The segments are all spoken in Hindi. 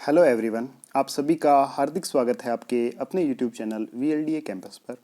हेलो एवरीवन, आप सभी का हार्दिक स्वागत है आपके अपने यूट्यूब चैनल VLDA कैंपस पर।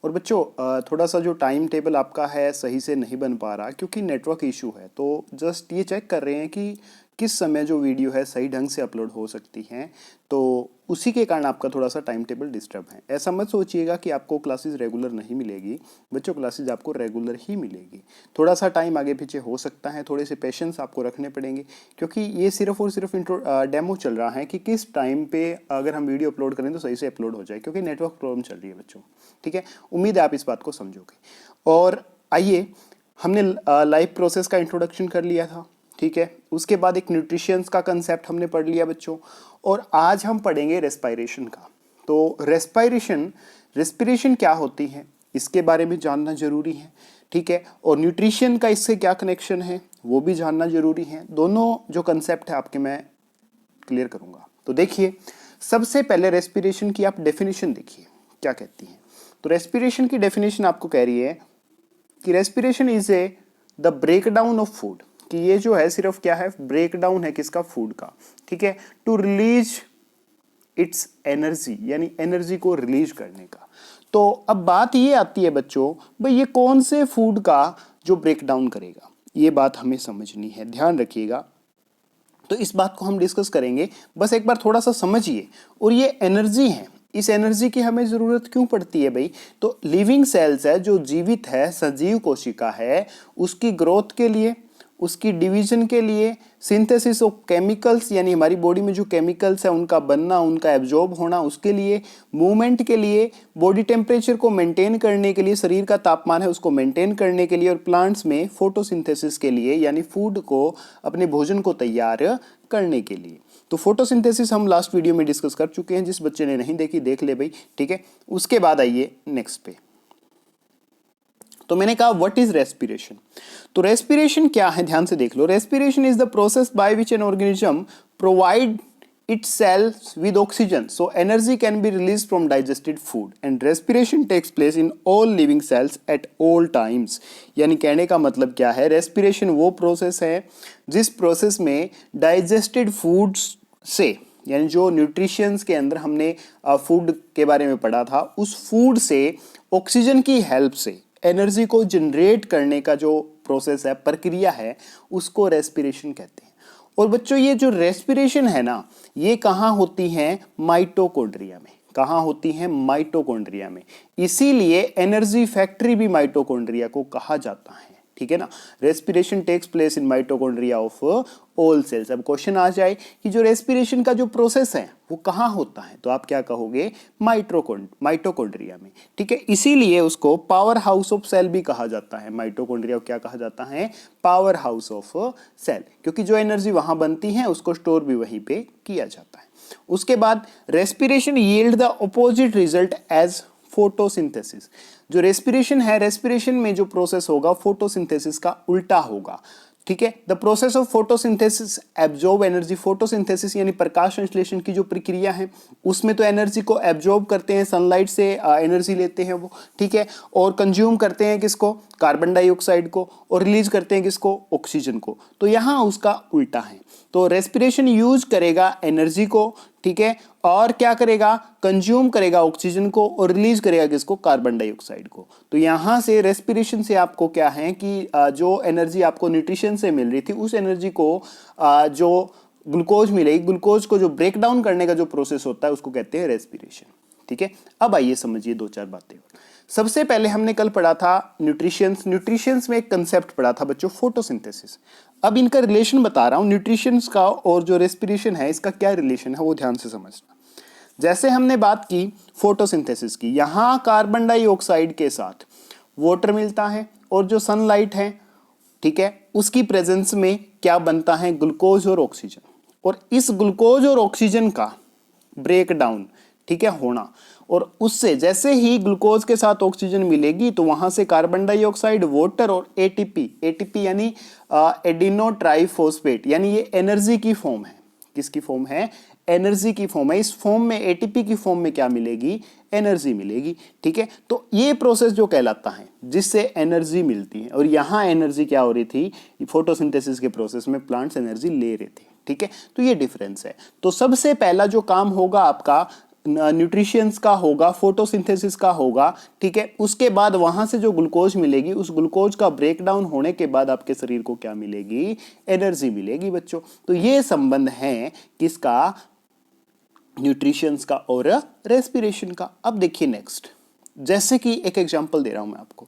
और बच्चों, थोड़ा सा जो टाइम टेबल आपका है सही से नहीं बन पा रहा क्योंकि नेटवर्क इशू है। तो जस्ट ये चेक कर रहे हैं कि किस समय जो वीडियो है सही ढंग से अपलोड हो सकती हैं, तो उसी के कारण आपका थोड़ा सा टाइम टेबल डिस्टर्ब है। ऐसा मत सोचिएगा कि आपको क्लासेस रेगुलर नहीं मिलेगी। बच्चों, क्लासेस आपको रेगुलर ही मिलेगी। थोड़ा सा टाइम आगे पीछे हो सकता है, थोड़े से पेशेंस आपको रखने पड़ेंगे क्योंकि ये सिर्फ और सिर्फ डेमो चल रहा है कि किस टाइम पे अगर हम वीडियो अपलोड करें तो सही से अपलोड हो जाए, क्योंकि नेटवर्क प्रॉब्लम चल रही है बच्चों। ठीक है, उम्मीद है आप इस बात को समझोगे। और आइए, हमने लाइफ प्रोसेस का इंट्रोडक्शन कर लिया था। ठीक है, उसके बाद एक न्यूट्रिशंस का कंसेप्ट हमने पढ़ लिया बच्चों, और आज हम पढ़ेंगे रेस्पिरेशन का। तो रेस्पिरेशन क्या होती है इसके बारे में जानना जरूरी है। ठीक है, और न्यूट्रिशन का इससे क्या कनेक्शन है वो भी जानना जरूरी है। दोनों जो कंसेप्ट है आपके मैं क्लियर करूंगा। तो देखिए, सबसे पहले रेस्पिरेशन की आप डेफिनेशन देखिए क्या कहती है। तो रेस्पिरेशन की डेफिनेशन आपको कह रही है कि respiration is a the breakdown of food, कि ये जो है सिर्फ क्या है, ब्रेकडाउन है किसका, फूड का। ठीक है, टू रिलीज इट्स एनर्जी, यानी एनर्जी को रिलीज करने का। तो अब बात ये आती है बच्चों, भाई ये कौन से फूड का जो ब्रेकडाउन करेगा, ये बात हमें समझनी है, ध्यान रखिएगा। तो इस बात को हम डिस्कस करेंगे, बस एक बार थोड़ा सा समझिए। और ये एनर्जी है, इस एनर्जी की हमें जरूरत क्यों पड़ती है भाई? तो लिविंग सेल्स है, जो जीवित है, सजीव कोशिका है, उसकी ग्रोथ के लिए, उसकी डिवीजन के लिए, सिंथेसिस ऑफ केमिकल्स यानी हमारी बॉडी में जो केमिकल्स है उनका बनना, उनका एब्जॉर्ब होना, उसके लिए, मूवमेंट के लिए, बॉडी टेम्परेचर को मेंटेन करने के लिए, शरीर का तापमान है उसको मेंटेन करने के लिए, और प्लांट्स में फोटोसिंथेसिस के लिए यानी फूड को, अपने भोजन को तैयार करने के लिए। तो फोटोसिंथेसिस हम लास्ट वीडियो में डिस्कस कर चुके हैं, जिस बच्चे ने नहीं देखी देख ले भाई। ठीक है, उसके बाद आइए नेक्स्ट पे। तो मैंने कहा व्हाट इज रेस्पिरेशन। तो रेस्पिरेशन क्या है, ध्यान से देख लो। Respiration is the process by which an organism provide itself with oxygen so energy can be released from digested food and respiration takes place in all living cells at all times। यानी कहने का मतलब क्या है, रेस्पिरेशन वो प्रोसेस है जिस प्रोसेस में डाइजेस्टेड फूड्स से, यानी जो न्यूट्रिशंस के अंदर हमने फूड के बारे में पढ़ा था, उस फूड से ऑक्सीजन की हेल्प से एनर्जी को जनरेट करने का जो प्रोसेस है, प्रक्रिया है, उसको रेस्पिरेशन कहते हैं। और बच्चों, ये जो रेस्पिरेशन है ना, ये कहाँ होती है, माइटोकॉन्ड्रिया में। कहाँ होती है, माइटोकॉन्ड्रिया में। इसीलिए एनर्जी फैक्ट्री भी माइटोकॉन्ड्रिया को कहा जाता है। ठीक है ना, respiration takes place in mitochondria of all cells. अब क्वेश्चन आ जाए कि जो रेस्पिरेशन का जो प्रोसेस है वो कहाँ होता है, तो आप क्या कहोगे, माइटोकॉन्ड्रिया में। ठीक है, इसीलिए उसको पावर हाउस ऑफ सेल भी कहा जाता है। माइटोकॉन्ड्रिया को क्या कहा जाता है, पावर हाउस ऑफ सेल, क्योंकि जो एनर्जी वहां बनती है उसको स्टोर भी वहीं पे किया जाता है। उसके बाद respiration yield the opposite result as photosynthesis. जो रेस्पिरेशन है, रेस्पिरेशन में जो प्रोसेस होगा फोटोसिंथेसिस का उल्टा होगा। ठीक है, the process of photosynthesis absorb energy. Photosynthesis यानी प्रकाश संश्लेषण की जो प्रक्रिया है, उसमें तो एनर्जी को एब्जॉर्ब करते हैं, सनलाइट से एनर्जी लेते हैं वो। ठीक है, और कंज्यूम करते हैं किसको, कार्बन डाइऑक्साइड को, और रिलीज करते हैं किसको, ऑक्सीजन को। तो यहां उसका उल्टा है। तो रेस्पिरेशन यूज करेगा एनर्जी को, ठीक है, और क्या करेगा, कंज्यूम करेगा ऑक्सीजन को, और रिलीज करेगा किसको, कार्बन डाइऑक्साइड को। तो यहां से रेस्पिरेशन से आपको क्या है कि जो एनर्जी आपको न्यूट्रिशन से मिल रही थी, उस एनर्जी को जो ग्लूकोज मिलेगी, ग्लूकोज को जो ब्रेक डाउन करने का जो प्रोसेस होता है उसको कहते हैं रेस्पिरेशन। ठीक है, अब आइए समझिए दो चार बातें। सबसे पहले हमने कल पढ़ा था न्यूट्रिशंस में एक कंसेप्ट पढ़ा था बच्चों, फोटोसिंथेसिस। अब इनका रिलेशन बता रहा हूं, न्यूट्रिशंस का और जो रेस्पिरेशन है इसका क्या रिलेशन है वो ध्यान से समझना। जैसे हमने बात की फोटोसिंथेसिस की, यहां कार्बन डाइऑक्साइड के साथ वाटर मिलता है, और जो सनलाइट है, ठीक है, उसकी प्रेजेंस में क्या बनता है, ग्लूकोज और ऑक्सीजन। और इस ग्लूकोज और ऑक्सीजन का ब्रेक डाउन, ठीक है, होना, और उससे जैसे ही ग्लूकोज के साथ ऑक्सीजन मिलेगी तो वहां से कार्बन डाइऑक्साइड, वाटर और एटीपी यानी एडिनो ट्राइफॉस्फेट, यानी ये एनर्जी की फॉर्म है। किसकी फॉर्म है, एनर्जी की फॉर्म है। इस फॉर्म में, एटीपी की फॉर्म में क्या मिलेगी, एनर्जी मिलेगी। ठीक है, तो ये प्रोसेस जो कहलाता है जिससे एनर्जी मिलती है, और यहां एनर्जी क्या हो रही थी, फोटोसिंथेसिस के प्रोसेस में प्लांट्स एनर्जी ले रहे थे। ठीक है, तो ये डिफरेंस है। तो सबसे पहला जो काम होगा आपका न्यूट्रिशंस का होगा, फोटोसिंथेसिस का होगा, ठीक है। उसके बाद वहां से जो ग्लूकोज मिलेगी, उस ग्लूकोज का ब्रेकडाउन होने के बाद आपके शरीर को क्या मिलेगी, एनर्जी मिलेगी बच्चों। तो ये संबंध है किसका, न्यूट्रिशंस का और रेस्पिरेशन का। अब देखिए नेक्स्ट, जैसे कि एक एग्जांपल दे रहा हूं मैं आपको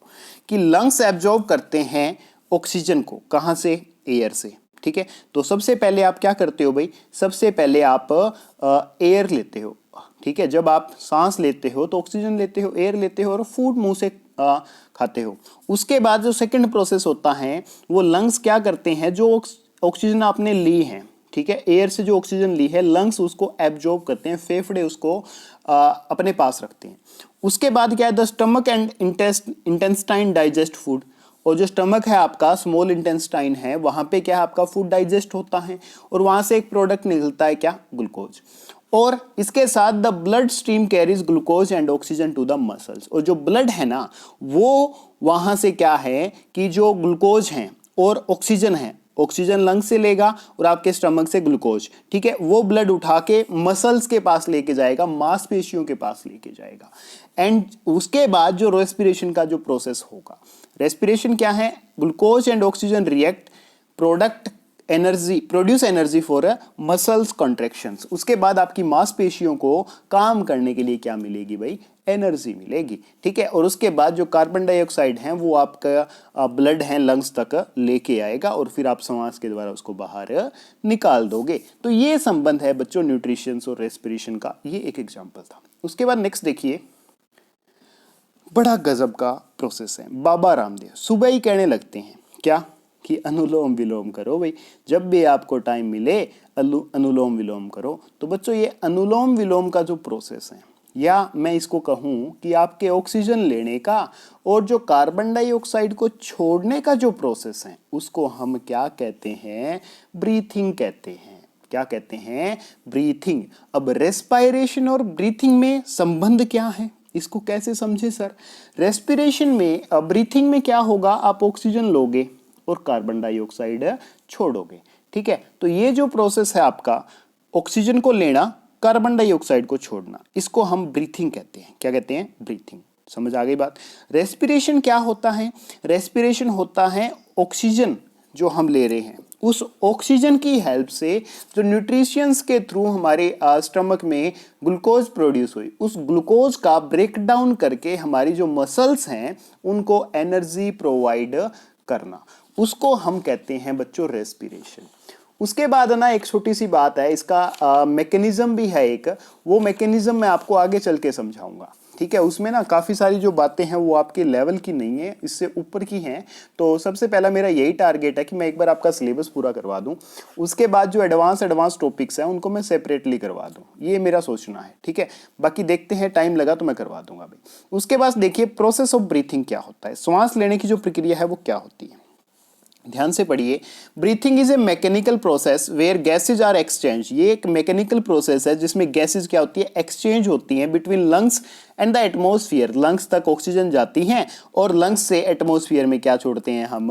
कि लंग्स एब्जॉर्ब करते हैं ऑक्सीजन को, कहां से, एयर से, ठीक है। तो सबसे पहले आप क्या करते हो भाई, सबसे पहले आप एयर लेते हो, ठीक है। जब आप सांस लेते हो तो ऑक्सीजन लेते हो, एयर लेते हो और फूड मुंह से खाते हो। उसके बाद जो सेकंड प्रोसेस होता है वो लंग्स क्या करते हैं, जो ऑक्सीजन आपने ली है, ठीक है, एयर से जो ऑक्सीजन ली है, लंग्स उसको एब्जॉर्ब करते हैं, फेफड़े उसको अपने पास रखते हैं। उसके बाद क्या है, the stomach and intestine digest food, और जो स्टमक है आपका, स्मॉल इंटेस्टाइन है, वहां पे क्या है आपका फूड डाइजेस्ट होता है और वहां से एक प्रोडक्ट निकलता है क्या, ग्लूकोज। और इसके साथ the blood stream carries glucose and oxygen to the muscles, और जो ब्लड है ना वो वहां से क्या है कि जो ग्लूकोज है और ऑक्सीजन है, ऑक्सीजन लंग से लेगा और आपके स्टमक से ग्लूकोज, ठीक है, वो ब्लड उठा के मसल्स के पास लेके जाएगा, मांसपेशियों के पास लेके जाएगा। एंड उसके बाद जो रेस्पिरेशन का जो प्रोसेस होगा, रेस्पिरेशन क्या है, glucose and oxygen react, product energy, produce energy for muscles contractions. उसके बाद आपकी मांसपेशियों को काम करने के लिए क्या मिलेगी भाई, एनर्जी मिलेगी, ठीक है। और उसके बाद जो कार्बन डाइऑक्साइड है वो आपका ब्लड है लंग्स तक लेके आएगा और फिर आप सांस के द्वारा उसको बाहर निकाल दोगे। तो ये संबंध है बच्चों न्यूट्रिशंस और रेस्पिरेशन का, ये एक एग्जांपल था। उसके बाद नेक्स्ट देखिए, बड़ा गजब का प्रोसेस है। बाबा रामदेव सुबह ही कहने लगते हैं क्या, कि अनुलोम विलोम करो भाई, जब भी आपको टाइम मिले अनुलोम विलोम करो। तो बच्चों ये अनुलोम विलोम का जो प्रोसेस है, या मैं इसको कहूं कि आपके ऑक्सीजन लेने का और जो कार्बन डाइऑक्साइड को छोड़ने का जो प्रोसेस है, उसको हम क्या कहते हैं, ब्रीथिंग कहते हैं। क्या कहते हैं, ब्रीथिंग। अब रेस्पिरेशन और ब्रीथिंग में संबंध क्या है, इसको कैसे समझे सर। रेस्पिरेशन में, ब्रीथिंग में क्या होगा, आप ऑक्सीजन लोगे और कार्बन डाइऑक्साइड छोड़ोगे, ठीक है। तो ये जो प्रोसेस है आपका, ऑक्सीजन को लेना, कार्बन डाइऑक्साइड को छोड़ना, इसको हम ब्रीथिंग कहते हैं। क्या कहते हैं, ब्रीथिंग। समझ आ गई बात। रेस्पिरेशन क्या होता है, रेस्पिरेशन होता है ऑक्सीजन जो हम ले रहे हैं, उस ऑक्सीजन की हेल्प से जो न्यूट्रिशंस के थ्रू हमारे स्टमक में ग्लूकोज प्रोड्यूस हुई, उस ग्लूकोज का ब्रेकडाउन करके हमारी जो मसल्स हैं उनको एनर्जी प्रोवाइड करना, उसको हम कहते हैं बच्चों रेस्पिरेशन। उसके बाद ना एक छोटी सी बात है, इसका मैकेनिज्म भी है एक, वो मैकेनिज्म मैं आपको आगे चल के समझाऊंगा, ठीक है। उसमें ना काफ़ी सारी जो बातें हैं वो आपके लेवल की नहीं है, इससे ऊपर की हैं। तो सबसे पहला मेरा यही टारगेट है कि मैं एक बार आपका सिलेबस पूरा करवा दूं, उसके बाद जो एडवांस टॉपिक्स हैं उनको मैं सेपरेटली करवा दूं, ये मेरा सोचना है, ठीक है। बाकी देखते हैं, टाइम लगा तो मैं करवा दूंगा भाई। उसके बाद देखिए प्रोसेस ऑफ ब्रीथिंग क्या होता है, श्वास लेने की जो प्रक्रिया है वो क्या होती है, ध्यान से पढ़िए। Breathing is a mechanical process where gases are exchange, ये एक मैकेनिकल प्रोसेस है जिसमें गैसेज क्या होती है, एक्सचेंज होती हैं between lungs and the atmosphere. Lungs तक ऑक्सीजन जाती हैं और लंग्स से एटमॉस्फेयर में क्या छोड़ते हैं हम,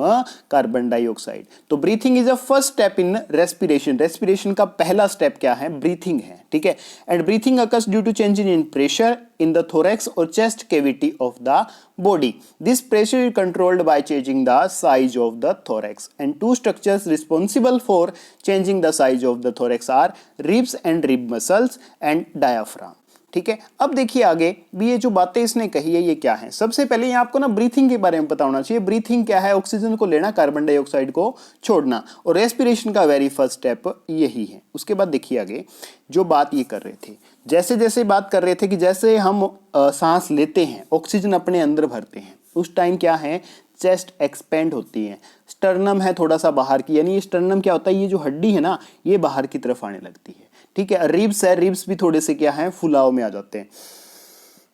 कार्बन डाइऑक्साइड। तो breathing is a first step in respiration, respiration का पहला स्टेप क्या है, ब्रीथिंग है, ठीक है। And breathing occurs due to change in pressure in the thorax or chest cavity of the body. This pressure is controlled by changing the size of the thorax, and two structures responsible for changing the size of the thorax are ribs and rib muscles and diaphragm. ठीक है। अब देखिए आगे भी ये जो बातें इसने कही है ये क्या है। सबसे पहले ये आपको ना ब्रीथिंग के बारे में पता होना चाहिए। ब्रीथिंग क्या है, ऑक्सीजन को लेना, कार्बन डाइऑक्साइड को छोड़ना, और रेस्पिरेशन का वेरी फर्स्ट स्टेप यही है। उसके बाद देखिए आगे जो बात ये कर रहे थे, जैसे जैसे बात कर रहे थे कि जैसे हम सांस लेते हैं, ऑक्सीजन अपने अंदर भरते हैं, उस टाइम क्या है, चेस्ट एक्सपेंड होती है, स्टर्नम है थोड़ा सा बाहर की, यानी स्टर्नम क्या होता है, ये जो हड्डी है ना ये बाहर की तरफ आने लगती है, ठीक है। रिब्स है, रिब्स भी थोड़े से क्या है, फुलाव में आ जाते हैं।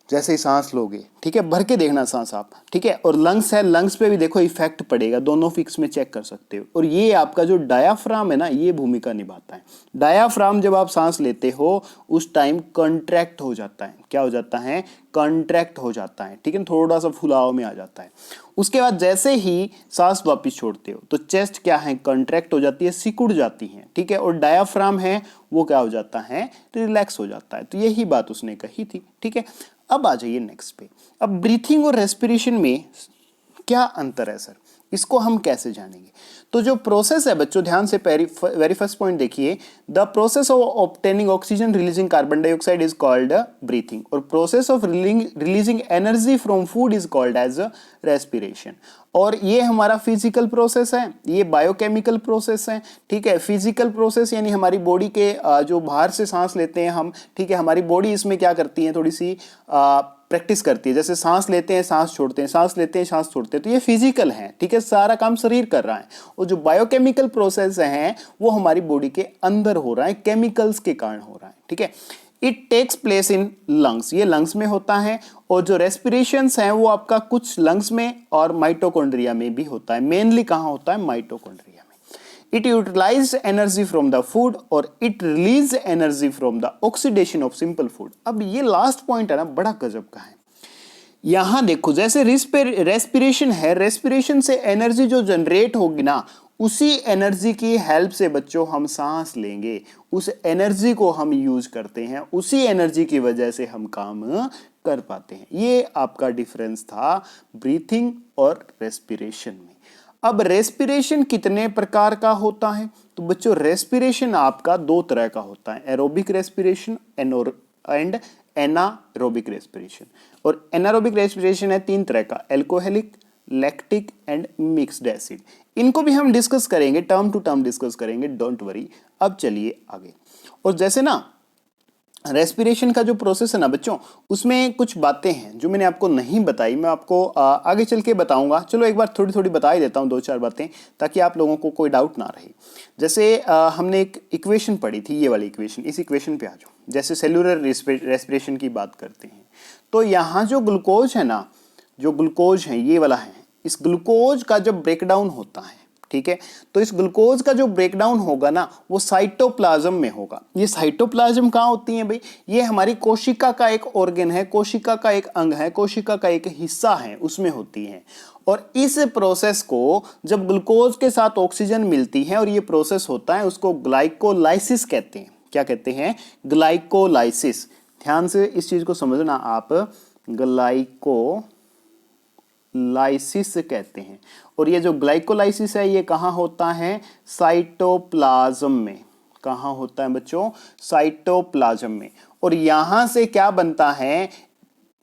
जैसे ही सांस लोगे, ठीक है, भर के देखना सांस आप, ठीक है, और लंग्स है, लंग्स पे भी देखो इफेक्ट पड़ेगा, दोनों फिक्स में चेक कर सकते हो। और ये आपका जो डायाफ्राम है ना, ये भूमिका निभाता है। डायाफ्राम जब आप सांस लेते हो उस टाइम कंट्रैक्ट हो जाता है, क्या हो जाता है, कंट्रैक्ट हो जाता है, ठीक है, थोड़ा सा फुलाव में आ जाता है। उसके बाद जैसे ही सांस वापिस छोड़ते हो तो चेस्ट क्या है, कंट्रैक्ट हो जाती है, सिकुड़ जाती है, ठीक है, और डायाफ्राम है वो क्या हो जाता है, रिलैक्स हो जाता है। तो यही बात उसने कही थी, ठीक है। अब आ जाइए नेक्स्ट पे। अब ब्रीथिंग और रेस्पिरेशन में क्या अंतर है सर, इसको हम कैसे जानेंगे? तो जो प्रोसेस है बच्चों, ध्यान से वेरी फर्स्ट पॉइंट देखिए, the process of obtaining oxygen releasing carbon dioxide is called breathing, और process of releasing energy from food is called as respiration. और ये हमारा फिजिकल प्रोसेस है, ये बायोकेमिकल प्रोसेस है, ठीक है। फिजिकल प्रोसेस यानी हमारी बॉडी के जो बाहर से सांस लेते हैं हम, ठीक है, हमारी बॉडी इसमें क्या करती है, थोड़ी सी प्रैक्टिस करती है, जैसे सांस लेते हैं सांस छोड़ते हैं, सांस लेते हैं सांस छोड़ते हैं, तो ये फिजिकल है, ठीक है, सारा काम शरीर कर रहा है। और जो बायोकेमिकल प्रोसेस है वो हमारी बॉडी के अंदर हो रहा है, केमिकल्स के कारण हो रहा है, ठीक है। It takes place in lungs, ये लंग्स में होता है। और जो रेस्पिरेशंस हैं वो आपका कुछ लंग्स में और माइटोकॉन्ड्रिया में भी होता है। मेनली कहाँ होता है, माइटोकॉन्ड्रिया में। It utilise energy from the food और it release energy from the oxidation of simple food. अब ये लास्ट पॉइंट है ना, बड़ा गजब का है। यहां देखो, जैसे रेस्पिरेशन है, रेस्पिरेशन से एनर्जी जो जनरेट होगी ना, उसी एनर्जी की हेल्प से बच्चों हम सांस लेंगे, उस एनर्जी को हम यूज करते हैं, उसी एनर्जी की वजह से हम काम कर पाते हैं। ये आपका डिफरेंस था ब्रीथिंग और रेस्पिरेशन में। अब रेस्पिरेशन कितने प्रकार का होता है? तो बच्चों रेस्पिरेशन आपका दो तरह का होता है, aerobic respiration and anaerobic respiration. और एनारोबिक रेस्पिरेशन है तीन तरह का, alcoholic, lactic and mixed acid. इनको भी हम डिस्कस करेंगे, टर्म टू टर्म डिस्कस करेंगे, डोंट वरी। अब चलिए आगे। और जैसे ना रेस्पिरेशन का जो प्रोसेस है ना बच्चों, उसमें कुछ बातें हैं जो मैंने आपको नहीं बताई, मैं आपको आगे चल के बताऊंगा। चलो एक बार थोड़ी थोड़ी बता ही देता हूँ, दो चार बातें, ताकि आप लोगों को कोई डाउट ना रहे। जैसे हमने एक इक्वेशन पढ़ी थी, ये वाली इक्वेशन, इस इक्वेशन पे आ जाओ। जैसे सेलुलर रेस्पिरेशन की बात करते हैं, तो यहाँ जो ग्लूकोज है ना, जो ग्लूकोज है ये वाला है, इस ग्लूकोज का जब ब्रेकडाउन होता है, ठीक है, तो इस ग्लूकोज का जो ब्रेकडाउन होगा ना, वो साइटोप्लाज्म में होगा। ये साइटोप्लाज्म कहाँ होती है भाई? ये हमारी कोशिका का एक ऑर्गन है, कोशिका का एक अंग है, कोशिका का एक हिस्सा है, उसमें होती है। और इस प्रोसेस को जब ग्लूकोज के साथ ऑक्सीजन मिलती है और ये प्रोसेस होता है, उसको ग्लाइकोलाइसिस कहते हैं। क्या कहते हैं? ग्लाइकोलाइसिस। ध्यान से इस चीज को समझना आप, ग्लाइकोलाइसिस कहते हैं। और ये जो ग्लाइकोलाइसिस है ये कहाँ होता है? साइटोप्लाज्म में। कहाँ होता है बच्चों? साइटोप्लाज्म में। और यहां से क्या बनता है?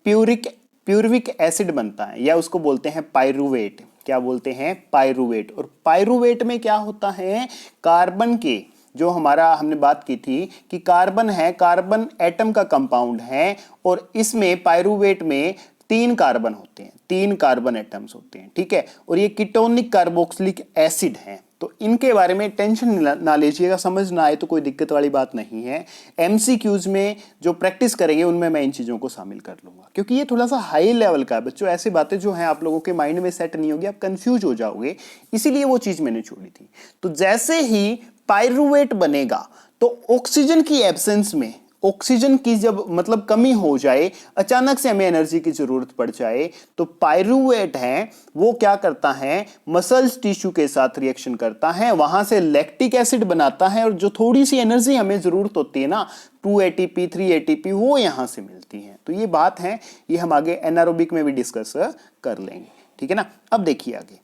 प्यूरिक एसिड बनता है, या उसको बोलते हैं पाइरुवेट। क्या बोलते हैं? पाइरुवेट। और पाइरुवेट में क्या होता है? कार्बन के, जो हमारा हमने बात की थी कि कार्बन है, कार्बन एटम का कंपाउंड है, और इसमें पाइरुवेट में 3 कार्बन होते हैं, 3 कार्बन एटम्स होते हैं, ठीक है। और ये कीटोनिक कार्बोक्सिलिक एसिड हैं। तो इनके बारे में टेंशन ना लीजिएगा, समझ ना आए तो कोई दिक्कत वाली बात नहीं है। एमसीक्यूज में जो प्रैक्टिस करेंगे उनमें मैं इन चीजों को शामिल कर लूंगा, क्योंकि ये थोड़ा सा हाई लेवल का है बच्चों। ऐसी बातें जो हैं आप लोगों के माइंड में सेट नहीं होगी, आप कंफ्यूज हो जाओगे, इसीलिए वो चीज मैंने छोड़ी थी। तो जैसे ही पाइरुवेट बनेगा तो ऑक्सीजन की एब्सेंस में, ऑक्सीजन की जब मतलब कमी हो जाए, अचानक से हमें एनर्जी की जरूरत पड़ जाए, तो पाइरुवेट है वो क्या करता है? मसल्स टिश्यू के साथ रिएक्शन करता है, वहां से लैक्टिक एसिड बनाता है, और जो थोड़ी सी एनर्जी हमें जरूरत होती है ना, 2 ATP 3 ATP, वो यहां से मिलती है। तो ये बात है, ये हम आगे एनारोबिक में भी डिस्कस कर लेंगे, ठीक है ना। अब देखिए आगे।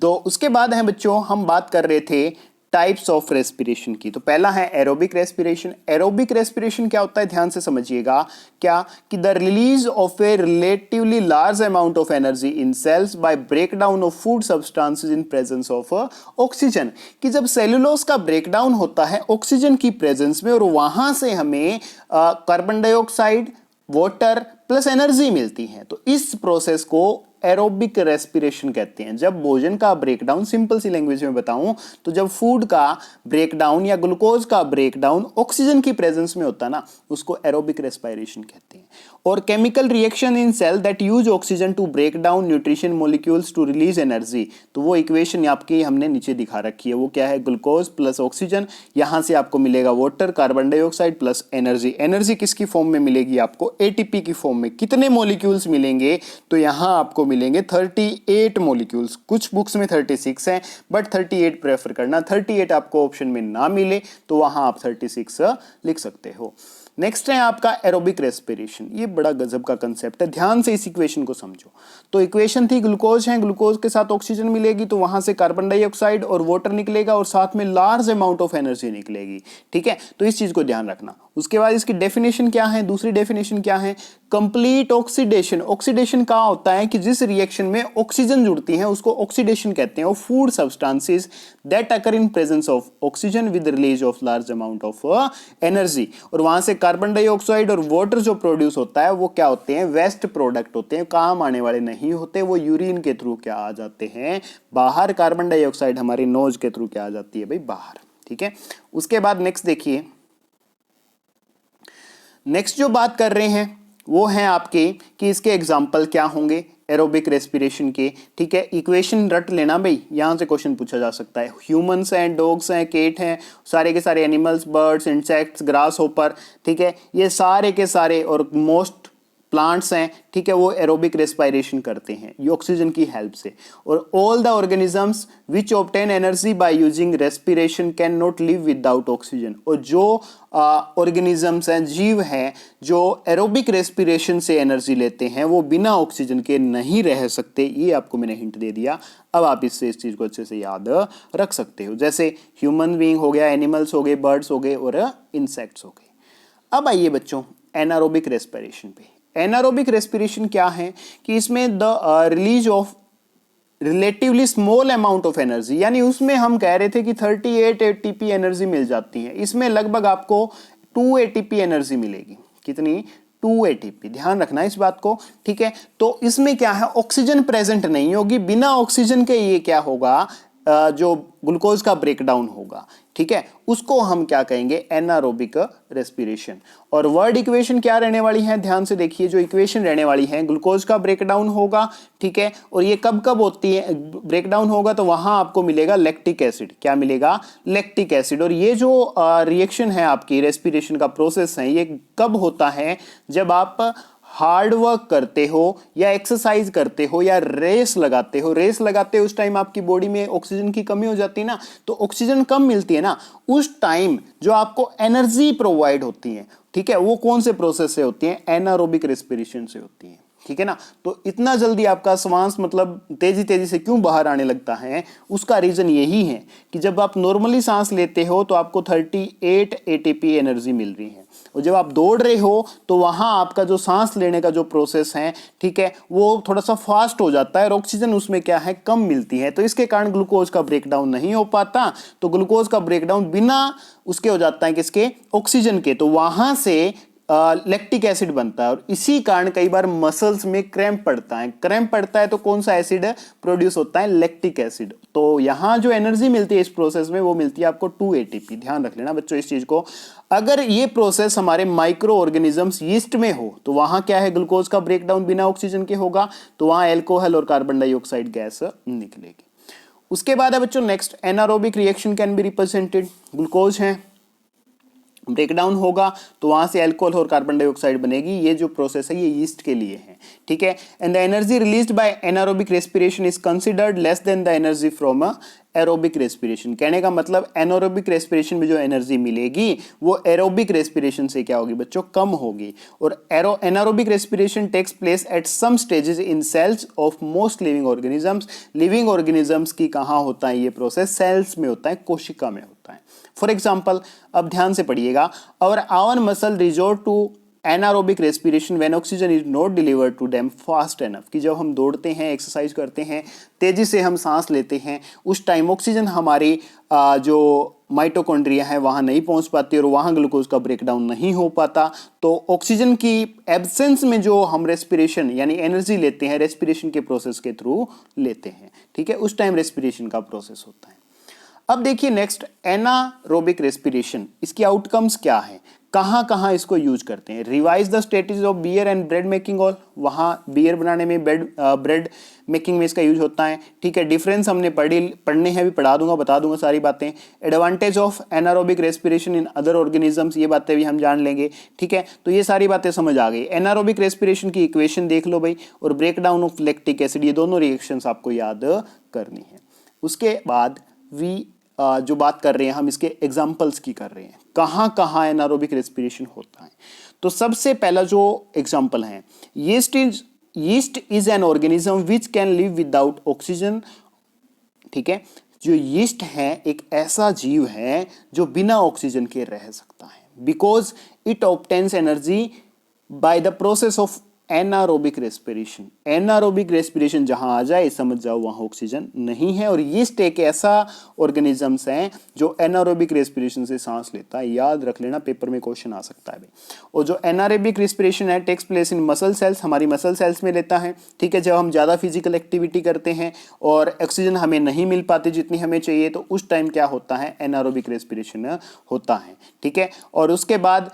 तो उसके बाद है बच्चों, हम बात कर रहे थे टाइप्स ऑफ रेस्पिरेशन की। तो पहला है एरोबिक रेस्पिरेशन। एरोबिक रेस्पिरेशन क्या होता है? ध्यान से समझिएगा। क्या कि the release of a relatively large amount of energy in cells by breakdown of food substances in presence of oxygen. कि जब सेलुलोज का ब्रेकडाउन होता है ऑक्सीजन की प्रेजेंस में, और वहां से हमें carbon dioxide, water plus energy मिलती है, तो इस प्रोसेस को एरोबिक रेस्पिरेशन कहते हैं। जब भोजन का ब्रेकडाउन, सिंपल सी लैंग्वेज में बताऊं तो जब फूड का ब्रेकडाउन या ग्लूकोज का ब्रेकडाउन ऑक्सीजन की प्रेजेंस में होता है ना, उसको एरोबिक रेस्पिरेशन कहते हैं। और chemical reaction in cell that use oxygen to break down nutrition molecules to release energy, तो वो इक्वेशन आपकी हमने नीचे दिखा रखी है। वो क्या है, ग्लूकोज प्लस ऑक्सीजन, यहां से आपको मिलेगा water, carbon dioxide plus energy. Energy किसकी फॉर्म में मिलेगी आपको, एटीपी की फॉर्म में। कितने मॉलिक्यूल्स मिलेंगे, तो यहां आपको मिलेंगे 38 मॉलिक्यूल्स। कुछ बुक्स में 36 हैं, बट 38 प्रेफर करना। 38 आपको ऑप्शन में ना मिले तो वहां आप 36 लिख सकते हो। नेक्स्ट है आपका एरोबिक रेस्पिरेशन। ये बड़ा गजब का कंसेप्ट है, ध्यान से इस इक्वेशन को समझो। तो इक्वेशन थी ग्लूकोज है, ग्लूकोज के साथ ऑक्सीजन मिलेगी तो वहां से कार्बन डाइऑक्साइड और वाटर निकलेगा और साथ में लार्ज अमाउंट ऑफ एनर्जी निकलेगी। ठीक है, तो इस चीज को ध्यान रखना। उसके बाद इसकी डेफिनेशन क्या है, दूसरी डेफिनेशन क्या है, कंप्लीट ऑक्सीडेशन। ऑक्सीडेशन क्या होता है कि जिस रिएक्शन में ऑक्सीजन जुड़ती है उसको ऑक्सीडेशन कहते हैं। और food substances that occur in presence of oxygen with release of large amount of energy, और वहां से कार्बन डाइऑक्साइड और वाटर जो प्रोड्यूस होता है वो क्या होते हैं, वेस्ट प्रोडक्ट होते हैं, काम आने वाले नहीं होते। वो यूरिन के थ्रू क्या आ जाते हैं, बाहर। कार्बन डाइऑक्साइड हमारी नोज के थ्रू क्या आ जाती है भाई, बाहर। ठीक है, उसके बाद नेक्स्ट देखिए, नेक्स्ट जो बात कर रहे हैं वो है आपके कि इसके एग्जाम्पल क्या होंगे एरोबिक रेस्पिरेशन के। ठीक है, इक्वेशन रट लेना भाई, यहां से क्वेश्चन पूछा जा सकता है। ह्यूमंस हैं, डॉग्स हैं, केट हैं, सारे के सारे animals, birds, insects, grass hopper, ठीक है, ये सारे के सारे, और मोस्ट प्लांट्स हैं, ठीक है, वो एरोबिक रेस्पिरेशन करते हैं ये ऑक्सीजन की हेल्प से। और all the organisms which obtain energy by using respiration can not live without oxygen. और जो ऑर्गेनिजम्स हैं, जीव हैं, जो एरोबिक रेस्पिरेशन से एनर्जी लेते हैं वो बिना ऑक्सीजन के नहीं रह सकते। ये आपको मैंने हिंट दे दिया, अब आप इससे इस चीज को अच्छे से याद रख सकते हो। जैसे ह्यूमन बीइंग हो गया, एनिमल्स हो गए, बर्ड्स हो गए और इंसेक्ट्स हो गए। अब आइए बच्चों एनारोबिक रेस्पिरेशन पे। एनारोबिक रेस्पिरेशन क्या है कि इसमें the release of relatively small amount of energy, यानी उसमें हम कह रहे थे कि 38 एटीपी एनर्जी मिल जाती है, इसमें लगभग आपको 2 एटीपी एनर्जी मिलेगी। कितनी, 2 एटीपी। ध्यान रखना इस बात को। ठीक है, तो इसमें क्या है, ऑक्सीजन प्रेजेंट नहीं होगी, बिना ऑक्सीजन के ये क्या होगा, जो ग्लूकोज का ब्रेकडाउन होगा। ठीक है, उसको हम क्या कहेंगे, एनारोबिक रेस्पिरेशन। और वर्ड इक्वेशन क्या रहने वाली है, ध्यान से देखिए, जो इक्वेशन रहने वाली है, ग्लूकोज का ब्रेकडाउन होगा। ठीक है, और ये कब कब होती है, ब्रेकडाउन होगा तो वहां आपको मिलेगा लैक्टिक एसिड। क्या मिलेगा, लैक्टिक एसिड। और ये जो रिएक्शन है आपकी, रेस्पिरेशन का प्रोसेस है, ये कब होता है, जब आप हार्ड वर्क करते हो या एक्सरसाइज करते हो या रेस लगाते हो। रेस लगाते हो उस टाइम आपकी बॉडी में ऑक्सीजन की कमी हो जाती है ना, तो ऑक्सीजन कम मिलती है ना, उस टाइम जो आपको एनर्जी प्रोवाइड होती है, ठीक है, वो कौन से प्रोसेस से होती है, एनारोबिक रेस्पिरेशन से होती है। ठीक है ना, तो इतना जल्दी आपका श्वास मतलब तेजी तेजी से क्यों बाहर आने लगता है, उसका रीजन यही है कि जब आप नॉर्मली सांस लेते हो तो आपको 38 एटीपी एनर्जी मिल रही है, और जब आप दौड़ रहे हो तो वहां आपका जो सांस लेने का जो प्रोसेस है, ठीक है, वो थोड़ा सा फास्ट हो जाता है और ऑक्सीजन उसमें क्या है, कम मिलती है। तो इसके कारण ग्लूकोज का ब्रेकडाउन नहीं हो पाता। तो ग्लूकोज का ब्रेकडाउन बिना उसके हो जाता है किसके, ऑक्सीजन के। तो वहां से लैक्टिक एसिड बनता है, और इसी कारण कई बार मसल्स में क्रैम्प पड़ता है। क्रैम्प पड़ता है तो कौन सा एसिड प्रोड्यूस होता है, लैक्टिक एसिड। तो यहां जो एनर्जी मिलती है इस प्रोसेस में, वो मिलती है आपको 2 एटीपी। ध्यान रख लेना बच्चों इस चीज को। अगर ये प्रोसेस हमारे माइक्रो ऑर्गेनिजम्स यीस्ट में हो तो वहां क्या है, ग्लूकोज का ब्रेकडाउन बिना ऑक्सीजन के होगा, तो वहां एल्कोहल और कार्बन डाइऑक्साइड गैस निकलेगी। उसके बाद है बच्चों next, anaerobic reaction can be represented. Glucose है, ब्रेकडाउन होगा तो वहां से अल्कोहल और कार्बन डाइऑक्साइड बनेगी। ये जो प्रोसेस है ये यीस्ट के लिए है। ठीक है, and the energy released by anaerobic respiration is considered less than the energy from aerobic respiration. कहने का मतलब एनारोबिक रेस्पिरेशन में जो एनर्जी मिलेगी वो एरोबिक रेस्पिरेशन से क्या होगी बच्चों, कम होगी। और anaerobic respiration takes place at some stages in cells of most living organisms. Living organisms की कहां होता है ये प्रोसेस, सेल्स में होता है, कोशिका में होता है। फॉर एग्जाम्पल, अब ध्यान से पढ़िएगा, और our muscle resort to anaerobic respiration when oxygen is not delivered to them fast enough, कि जब हम दौड़ते हैं, एक्सरसाइज करते हैं, तेजी से हम सांस लेते हैं, उस टाइम ऑक्सीजन हमारी जो माइटोकॉन्ड्रिया है वहाँ नहीं पहुँच पाती और वहाँ ग्लूकोज का ब्रेकडाउन नहीं हो पाता। तो ऑक्सीजन की एब्सेंस में जो हम रेस्पिरेशन यानी एनर्जी लेते हैं, रेस्पिरेशन के प्रोसेस के थ्रू लेते हैं, ठीक है, उस टाइम रेस्पिरेशन का प्रोसेस होता है। अब देखिए नेक्स्ट एनारोबिक रेस्पिरेशन, इसकी आउटकम्स क्या है, कहाँ कहाँ इसको यूज करते हैं। Revise the strategy of beer and bread making all, वहाँ बियर बनाने में, ब्रेड मेकिंग में इसका यूज होता है, ठीक है। डिफरेंस हमने पढ़ने हैं, अभी पढ़ा दूंगा, बता दूंगा सारी बातें। Advantage of anaerobic respiration in other organisms, ये बातें भी हम जान लेंगे, ठीक है। तो ये सारी बातें समझ आ गई। एनारोबिक रेस्पिरेशन की इक्वेशन देख लो भाई, और ब्रेकडाउन ऑफ लैक्टिक एसिड, ये दोनों रिएक्शंस आपको याद करनी है। उसके बाद जो बात कर रहे हैं हम इसके एग्जाम्पल्स की कर रहे हैं, कहाँ कहाँ एनारोबिक रेस्पिरेशन होता है। तो सबसे पहला जो एग्जाम्पल है, yeast is an organism which can live without oxygen, ठीक है। जो यीस्ट है एक ऐसा जीव है जो बिना ऑक्सीजन के रह सकता है, because it obtains energy by the process of anaerobic respiration. Anaerobic respiration जहां आ जाए समझ जाओ वहां ऑक्सीजन नहीं है। और यीस्ट एक ऐसा ऑर्गेनिजम्स है जो एनारोबिक रेस्पिरेशन से सांस लेता है, याद रख लेना, पेपर में क्वेश्चन आ सकता है। और जो एनारोबिक रेस्पिरेशन है takes place in muscle cells, हमारी मसल सेल्स में लेता है, ठीक है। जब हम ज़्यादा फिजिकल एक्टिविटी करते हैं और ऑक्सीजन हमें नहीं मिल पाती जितनी हमें चाहिए, तो उस टाइम क्या होता है, एनारोबिक रेस्पिरेशन होता है, ठीक है। और उसके बाद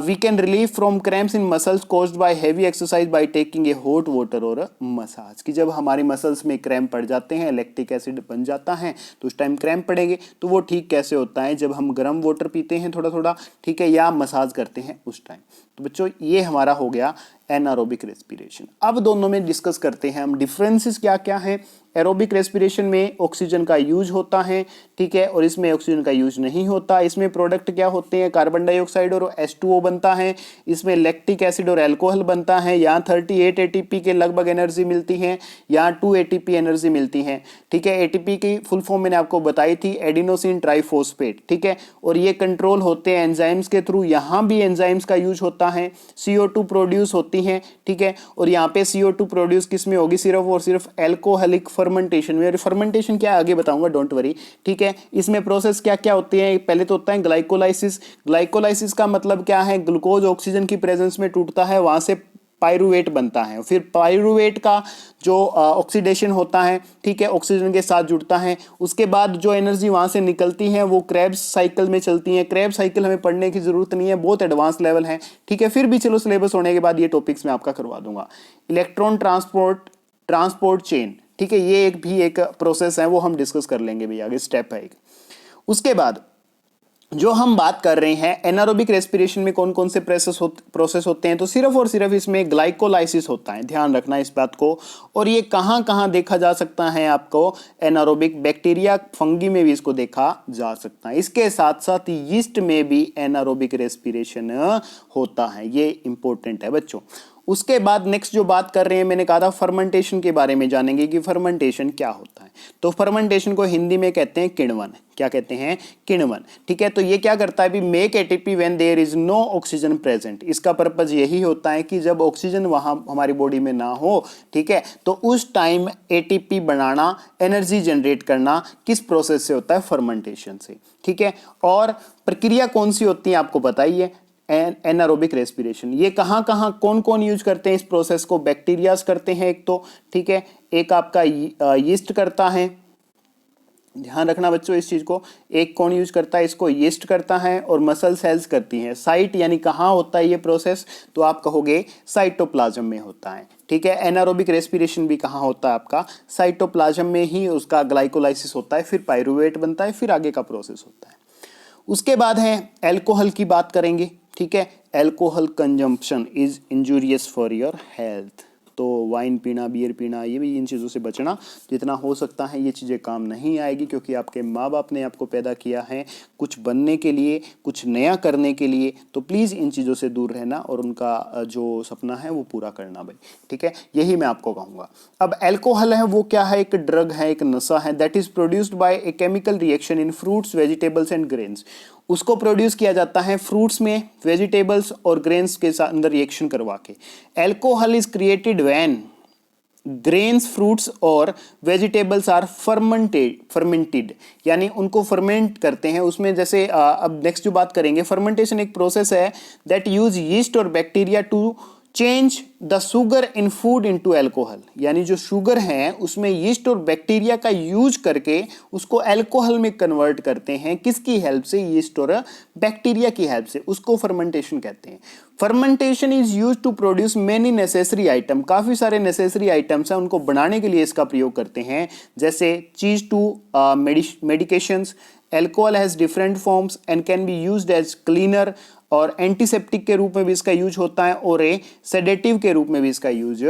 we can relieve from cramps in muscles caused by heavy exercise by taking a hot water और मसाज, कि जब हमारी मसल्स में क्रैम्प पड़ जाते हैं, लैक्टिक एसिड बन जाता है, तो उस टाइम क्रैम्प पड़ेंगे। तो वो ठीक कैसे होता है, जब हम गर्म वाटर पीते हैं थोड़ा थोड़ा, ठीक है, या मसाज करते हैं उस टाइम। तो बच्चों ये हमारा हो गया एनारोबिक रेस्पिरेशन। अब दोनों में डिस्कस करते हैं हम डिफरेंसेस क्या क्या है। एरोबिक रेस्पिरेशन में ऑक्सीजन का यूज होता है, ठीक है, और इसमें ऑक्सीजन का यूज नहीं होता। इसमें प्रोडक्ट क्या होते हैं, कार्बन डाइऑक्साइड और H2O बनता है। इसमें लैक्टिक एसिड और अल्कोहल बनता है। यहाँ 38 ATP के लगभग एनर्जी मिलती है, यहाँ 2 ATP एनर्जी मिलती है, ठीक है। ATP की फुल फॉर्म मैंने आपको बताई थी, एडिनोसिन ट्राइफॉस्फेट, ठीक है। और ये कंट्रोल होते हैं एंजाइम्स के थ्रू, यहाँ भी एंजाइम्स का यूज होता है। CO2 प्रोड्यूस होती है, ठीक है। और यहाँ पे CO2 प्रोड्यूस किस में होगी, सिर्फ और सिर्फ एल्कोहलिक फर्मेंटेशन में। फर्मेंटेशन क्या आगे बताऊंगा, डोंट वरी, ठीक है। इसमें प्रोसेस क्या क्या होती है, पहले तो होता है ग्लाइकोलाइसिस। ग्लाइकोलाइसिस का मतलब क्या है, ग्लूकोज ऑक्सीजन की प्रेजेंस में टूटता है, वहां से पायरुवेट बनता है। फिर पायरुवेट का जो ऑक्सीडेशन होता है, ठीक है, ऑक्सीजन के साथ जुड़ता है। उसके बाद जो एनर्जी वहां से निकलती है वो क्रेब्स साइकिल में चलती है। क्रेब्स साइकिल हमें पढ़ने की जरूरत नहीं है, बहुत एडवांस लेवल है, ठीक है। फिर भी चलो सिलेबस होने के बाद ये टॉपिक्स मैं आपका करवा दूंगा। इलेक्ट्रॉन ट्रांसपोर्ट चेन, ठीक है, ये एक प्रोसेस है, वो हम डिस्कस कर लेंगे भैया, आगे स्टेप है एक। उसके बाद जो हम बात कर रहे हैं एनारोबिक रेस्पिरेशन में कौन कौन से प्रोसेस होते हैं, तो सिर्फ और सिर्फ इसमें ग्लाइकोलाइसिस होता है, ध्यान रखना इस बात को। और ये कहाँ कहाँ देखा जा सकता है आपको, एनारोबिक बैक्टीरिया फंगी में भी इसको देखा जा सकता है। इसके साथ साथ यीस्ट में भी एनारोबिक रेस्पिरेशन होता है, ये इंपॉर्टेंट है बच्चों। उसके बाद नेक्स्ट जो बात कर रहे हैं, मैंने कहा था फर्मेंटेशन के बारे में जानेंगे कि फर्मेंटेशन क्या होता है। तो फर्मेंटेशन को हिंदी में कहते हैं किण्वन, क्या कहते हैं, किण्वन, ठीक है। तो ये क्या करता है, make ATP when there is no oxygen present. इसका पर्पज यही होता है कि जब ऑक्सीजन वहां हमारी बॉडी में ना हो, ठीक है, तो उस टाइम ATP बनाना, एनर्जी जनरेट करना किस प्रोसेस से होता है, फर्मेंटेशन से, ठीक है। और प्रक्रिया कौन सी होती है आपको बताइए, एनारोबिक रेस्पिरेशन। ये कहाँ कहाँ कौन कौन यूज करते हैं इस प्रोसेस को, बैक्टीरियाज करते हैं एक तो, ठीक है, एक आपका यीस्ट करता है, ध्यान रखना बच्चों इस चीज को, एक कौन यूज करता है इसको, यीस्ट करता है, और मसल सेल्स करती हैं। साइट यानी कहाँ होता है ये प्रोसेस, तो आप कहोगे साइटोप्लाज्म में होता है, ठीक है। एनारोबिक रेस्पिरेशन भी कहाँ होता है आपका, साइटोप्लाज्म में ही उसका ग्लाइकोलाइसिस होता है, फिर पायरुवेट बनता है, फिर आगे का प्रोसेस होता है। उसके बाद है अल्कोहल की बात करेंगे, ठीक है। Alcohol consumption is injurious for your health. तो वाइन पीना, बियर पीना, ये भी इन चीज़ों से बचना जितना हो सकता है। ये चीज़ें काम नहीं आएगी, क्योंकि आपके माँ बाप ने आपको पैदा किया है कुछ बनने के लिए, कुछ नया करने के लिए। तो प्लीज़ इन चीज़ों से दूर रहना और उनका जो सपना है वो पूरा करना भाई, ठीक है, यही मैं आपको कहूँगा। अब अल्कोहल है वो क्या है, एक ड्रग है, एक नशा है, that is produced by a chemical reaction in fruits, vegetables and grains. उसको प्रोड्यूस किया जाता है फ्रूट्स में, वेजिटेबल्स और ग्रेन्स के साथ अंदर रिएक्शन करवा के। Alcohol is created when grains, fruits और वेजिटेबल्स आर फर्मेंटेड, यानी उनको फर्मेंट करते हैं उसमें। जैसे अब नेक्स्ट जो बात करेंगे, फर्मेंटेशन एक प्रोसेस है दैट यूज यीस्ट और bacteria to change the sugar in food into alcohol, यानी जो शुगर है उसमें यीस्ट और बैक्टीरिया का यूज करके उसको अल्कोहल में कन्वर्ट करते हैं। किसकी हेल्प से? यीस्ट और बैक्टीरिया की हेल्प से। उसको फर्मेंटेशन कहते हैं। Fermentation is use to produce many necessary item, काफी सारे नेसेसरी आइटम्स हैं उनको बनाने के लिए इसका प्रयोग करते हैं, जैसे cheese to medications. Alcohol has different forms and can be used as cleaner, और एंटीसेप्टिक के रूप में भी इसका यूज होता है और ए सेडेटिव के रूप में भी इसका यूज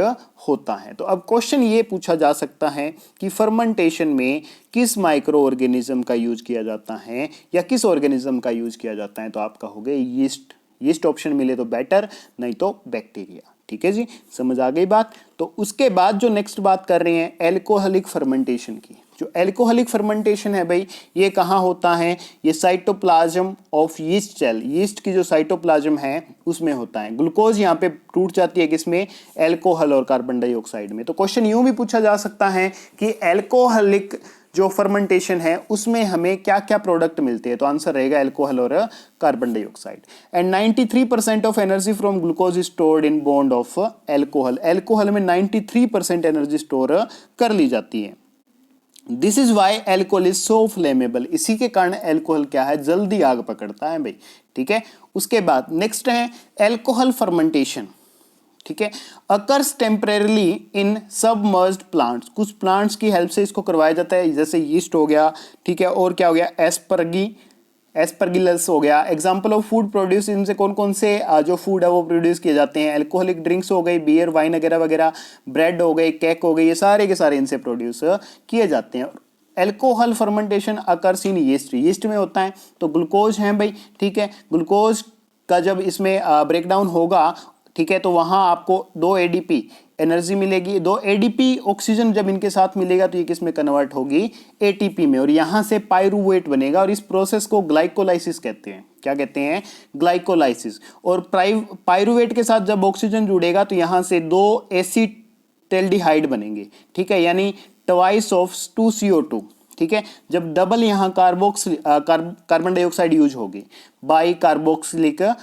होता है। तो अब क्वेश्चन ये पूछा जा सकता है कि फर्मेंटेशन में किस माइक्रो ऑर्गेनिज्म का यूज किया जाता है या किस ऑर्गेनिज्म का यूज किया जाता है, तो आपका हो गया यीस्ट। यीस्ट ऑप्शन मिले तो बेटर, नहीं तो बैक्टीरिया। ठीक है जी, समझ आ गई बात। तो उसके बाद जो नेक्स्ट बात कर रहे हैं एल्कोहलिक फर्मेंटेशन की। जो एल्कोहलिक फर्मेंटेशन है भाई, ये कहाँ होता है? ये cytoplasm of yeast cell, yeast की जो साइटोप्लाज्म है उसमें होता है। ग्लूकोज यहाँ पे टूट जाती है किसमें? एल्कोहल और कार्बन डाइऑक्साइड में। तो क्वेश्चन यूं भी पूछा जा सकता है कि एल्कोहलिक जो फर्मेंटेशन है उसमें हमें क्या क्या प्रोडक्ट मिलते हैं, तो आंसर रहेगा एल्कोहल और carbon dioxide. And 93% of energy from glucose is stored in bond of alcohol. Alcohol में 93% एनर्जी स्टोर कर ली जाती है। This is why alcohol is so flammable, इसी के कारण एल्कोहल क्या है? जल्दी आग पकड़ता है भाई। ठीक है, उसके बाद नेक्स्ट है एल्कोहल फर्मेंटेशन। ठीक है, अकर्स टेम्परेरली इन सबमर्ज्ड प्लांट्स, कुछ प्लांट्स की हेल्प से इसको करवाया जाता है, जैसे यीस्ट हो गया। ठीक है, और क्या हो गया? एस्परगिलस हो गया। एग्जाम्पल ऑफ फूड प्रोड्यूस, इनसे कौन कौन से जो फूड है वो प्रोड्यूस किए जाते हैं? अल्कोहलिक ड्रिंक्स हो गई, बियर, वाइन वगैरह वगैरह, ब्रेड हो गई, केक हो गई, ये सारे के सारे इनसे प्रोड्यूस किए जाते हैं। Alcohol fermentation occurs in yeast, yeast में होता है। तो ग्लूकोज है भाई, ठीक है, ग्लूकोज का जब इसमें ब्रेकडाउन होगा, ठीक है, तो वहां आपको 2 ADP एनर्जी मिलेगी। 2 ADP ऑक्सीजन जब इनके साथ मिलेगा तो ये किस में कन्वर्ट होगी? ATP में, और यहां से पायरुवेट बनेगा, और इस प्रोसेस को ग्लाइकोलाइसिस कहते हैं। क्या कहते हैं? ग्लाइकोलाइसिस। और पायरुवेट के साथ जब ऑक्सीजन जुड़ेगा तो यहां से 2 एसिटाल्डिहाइड बनेंगे। ठीक है, यानी ट्वाइस ऑफ 2 CO2। ठीक है, जब डबल यहां कार्बन डाइऑक्साइड यूज होगी बाई कार्बोक्सिलेशन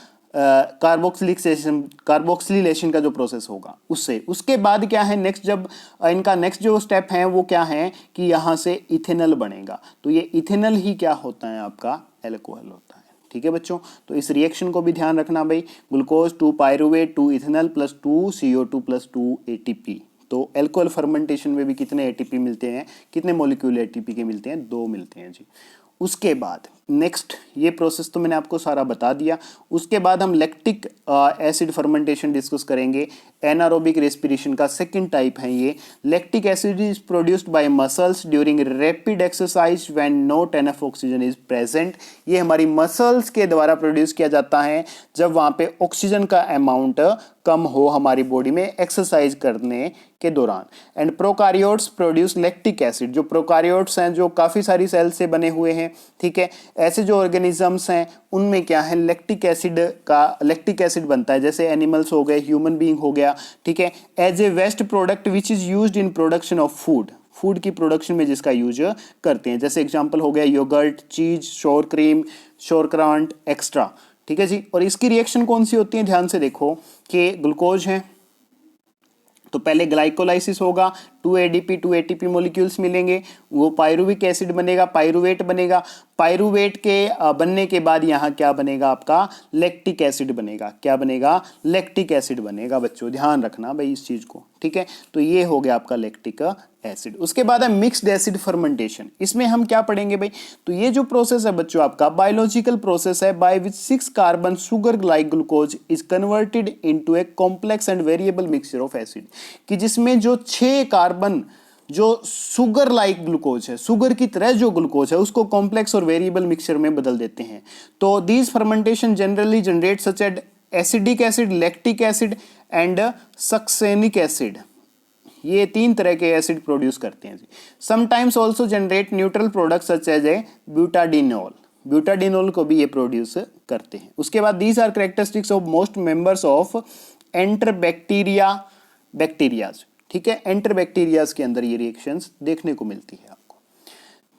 का जो प्रोसेस होगा उससे। उसके बाद क्या है नेक्स्ट, जब इनका नेक्स्ट जो स्टेप है वो क्या है कि यहां से इथेनॉल बनेगा। तो ये इथेनॉल ही क्या होता है? आपका एल्कोहल होता है। ठीक है बच्चों, तो इस रिएक्शन को भी ध्यान रखना भाई। Glucose 2 pyruvate 2 ethanol plus 2 CO2 plus 2 ATP। तो एल्कोहल फर्मेंटेशन में भी कितने ATP मिलते हैं? कितने मॉलिक्यूल ATP के मिलते हैं? 2 मिलते हैं जी। उसके बाद नेक्स्ट, ये प्रोसेस तो मैंने आपको सारा बता दिया। उसके बाद हम लैक्टिक एसिड फर्मेंटेशन डिस्कस करेंगे। एनारोबिक रेस्पिरेशन का सेकंड टाइप है ये। Lactic acid is produced by muscles during rapid exercise when not enough oxygen is present. ये हमारी मसल्स के द्वारा प्रोड्यूस किया जाता है जब वहां पे ऑक्सीजन का अमाउंट कम हो हमारी बॉडी में एक्सरसाइज करने के दौरान। And prokaryotes produce lactic acid. जो प्रोकारियोट्स हैं जो काफी सारी सेल से बने हुए हैं, ठीक है, ऐसे जो ऑर्गेनिजम्स हैं उनमें क्या है? लैक्टिक एसिड बनता है, जैसे एनिमल्स हो गए, ह्यूमन बीइंग हो गया। ठीक है, as a waste product which is used in production of food की प्रोडक्शन में जिसका यूज करते हैं। जैसे एग्जांपल हो गया योगर्ट, चीज, शोर क्रीम, शोरक्रांट एक्स्ट्रा। ठीक है जी, और इसकी रिएक्शन कौन सी होती है? ध्यान से देखो कि ग्लूकोज है तो पहले ग्लाइकोलाइसिस होगा, 2 ADP 2 ATP मॉलिक्यूल्स मिलेंगे, वो पायरुविक एसिड बनेगा, पायरुवेट बनेगा। पायरुवेट के बनने के बाद यहाँ क्या बनेगा? आपका लैक्टिक एसिड बनेगा। क्या बनेगा? लैक्टिक एसिड बनेगा। बच्चों ध्यान रखना भाई इस चीज को। ठीक है, तो ये हो गया आपका लैक्टिक एसिड। उसके बाद है मिक्स्ड एसिड फर्मेंटेशन। इसमें हम क्या पढ़ेंगे भाई? तो ये जो प्रोसेस है बच्चों आपका बायोलॉजिकल प्रोसेस है by which 6 carbon sugar like glucose is converted into a complex and variable mixture of acid, कि जिसमें जो 6 कार्बन जो शुगर लाइक ग्लूकोज है, शुगर की तरह जो ग्लूकोज है, उसको कॉम्प्लेक्स और वेरिएबल मिक्सचर में बदल देते हैं। तो these fermentation generally generate such as acidic acid, lactic acid and succinic acid. ये 3 तरह के एसिड प्रोड्यूस करते हैं। Sometimes also generate neutral product such as a butanediol. Butanediol को भी ये प्रोड्यूस करते हैं। उसके बाद these are characteristics of most members of bacterias, ठीक है, एंटरबैक्टीरियाज के अंदर ये रिएक्शंस देखने को मिलती है आपको।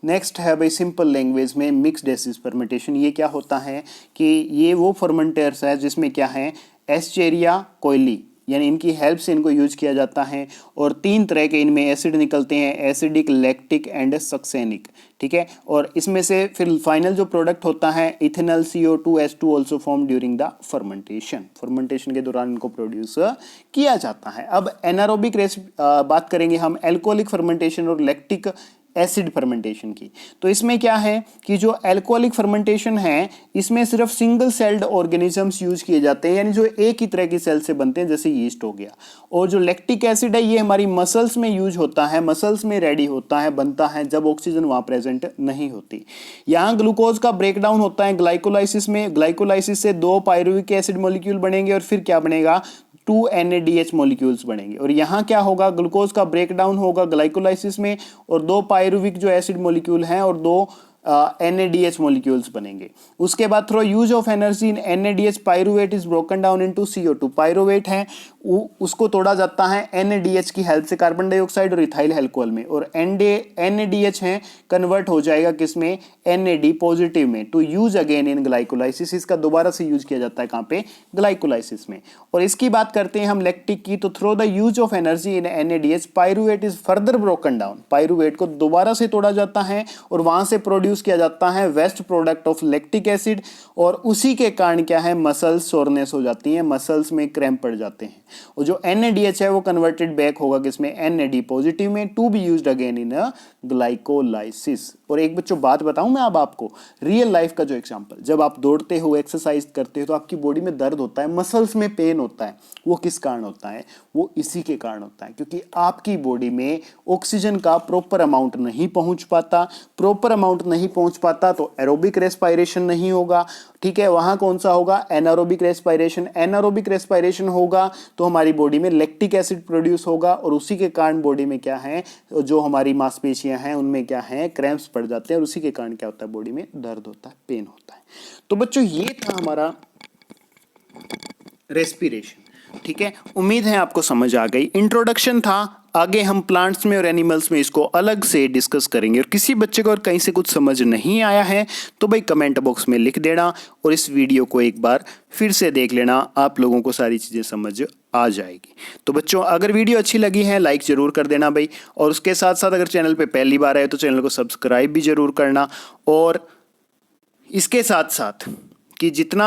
नेक्स्ट है भाई सिंपल लैंग्वेज में मिक्स्ड एसिड फर्मेंटेशन। ये क्या होता है कि ये वो फर्मेंटर्स है जिसमें क्या है, एस्चेरिया कोयली, यानी इनकी हेल्प से इनको यूज किया जाता है, और 3 तरह के इनमें एसिड निकलते हैं, एसिडिक, लैक्टिक एंड सक्सेनिक, ठीक है। और इसमें से फिर फाइनल जो प्रोडक्ट होता है ethanol CO2H2 also form during the fermentation के दौरान इनको प्रोड्यूस किया जाता है। अब एनारोबिक बात करेंगे हम एल्कोहलिक फर्मेंटेशन और लैक्टिक एसिड फर्मेंटेशन की। तो इसमें क्या है कि जो एल्कोहलिक फर्मेंटेशन है इसमें सिर्फ सिंगल सेल्ड ऑर्गेनिजम्स यूज किए जाते हैं, यानी जो एक ही तरह की सेल से बनते हैं, जैसे यीस्ट हो गया। और जो लैक्टिक एसिड है ये हमारी मसल्स में यूज होता है, मसल्स में रेडी होता है, बनता है जब ऑक्सीजन वहां प्रेजेंट नहीं होती। यहाँ ग्लूकोज का ब्रेकडाउन होता है ग्लाइकोलाइसिस में, ग्लाइकोलाइसिस से 2 पायरुविक एसिड मॉलिक्यूल बनेंगे और फिर क्या बनेगा, 2 NADH मॉलिक्यूल्स बनेंगे। और यहाँ क्या होगा, ग्लूकोज का ब्रेकडाउन होगा ग्लाइकोलाइसिस में और 2 पायरुविक जो एसिड मॉलिक्यूल हैं और 2 NADH मॉलिक्यूल्स बनेंगे। उसके बाद through use of energy in NADH pyruvate is broken down into CO2। Pyruvate है उसको तोड़ा जाता है NADH की हेल्प से, कार्बन डाइऑक्साइड और इथाइल अल्कोहल में, और NADH है कन्वर्ट हो जाएगा किसमें, NAD पॉजिटिव में, to use again in glycolysis. इसका दोबारा से यूज किया जाता है कहाँ पे, ग्लाइकोलाइसिस में। और इसकी बात करते हैं हम लैक्टिक की, तो through the use of energy in NADH pyruvate is further broken down. Pyruvate को दोबारा से तोड़ा जाता है और वहां से प्रोड्यूस किया जाता है waste product of lactic acid, और उसी के कारण क्या है, मसल्स सोरनेस हो जाती हैं, मसल्स में क्रैम्प पड़ जाते हैं। और जो NADH है वो कन्वर्टेड बैक होगा किसमें, NAD पॉजिटिव में, to be used again in glycolysis. और एक बच्चों बात बताऊं मैं अब आपको, रियल लाइफ का जो एग्जांपल, जब आप दौड़ते हो, एक्सरसाइज करते हो तो आपकी बॉडी में दर्द होता है, मसल्स में पेन होता है, वो किस कारण होता है, वो इसी के कारण होता है क्योंकि आपकी बॉडी में ऑक्सीजन का प्रॉपर अमाउंट नहीं पहुंच पाता। प्रॉपर अमाउंट नहीं पहुंच पाता तो एरोबिक रेस्पिरेशन नहीं होगा, ठीक है। वहां कौन सा होगा, एनारोबिक रेस्पिरेशन। एनारोबिक रेस्पिरेशन होगा तो हमारी बॉडी में लैक्टिक एसिड प्रोड्यूस होगा, और उसी के कारण बॉडी में क्या है, जो हमारी मांसपेशियां हैं उनमें क्या है, क्रैम्प्स पड़ जाते हैं, और उसी के कारण क्या होता है, बॉडी में दर्द होता है, पेन होता है। तो बच्चों ये था हमारा रेस्पिरेशन, ठीक है। उम्मीद है आपको समझ आ गई, इंट्रोडक्शन था। आगे हम प्लांट्स में और एनिमल्स में इसको अलग से डिस्कस करेंगे। और किसी बच्चे को और कहीं से कुछ समझ नहीं आया है तो भाई कमेंट बॉक्स में लिख देना, और इस वीडियो को एक बार फिर से देख लेना, आप लोगों को सारी चीज़ें समझ आ जाएगी। तो बच्चों अगर वीडियो अच्छी लगी है लाइक ज़रूर कर देना भाई, और उसके साथ साथ अगर चैनल पे पहली बार आए तो चैनल को सब्सक्राइब भी ज़रूर करना। और इसके साथ साथ कि जितना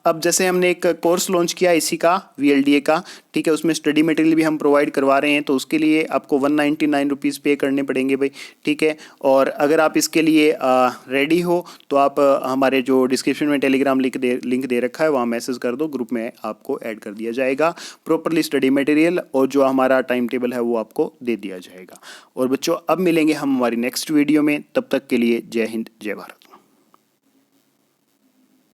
अब जैसे हमने एक कोर्स लॉन्च किया इसी का VLDA का, ठीक है, उसमें स्टडी मटेरियल भी हम प्रोवाइड करवा रहे हैं, तो उसके लिए आपको 199 रुपीज़ पे करने पड़ेंगे भाई, ठीक है। और अगर आप इसके लिए रेडी हो तो आप हमारे जो डिस्क्रिप्शन में टेलीग्राम लिंक दे रखा है वहाँ मैसेज कर दो, ग्रुप में आपको ऐड कर दिया जाएगा। प्रॉपरली स्टडी मटेरियल और जो हमारा टाइम टेबल है वो आपको दे दिया जाएगा। और बच्चों अब मिलेंगे हम हमारी नेक्स्ट वीडियो में, तब तक के लिए जय हिंद जय भारत।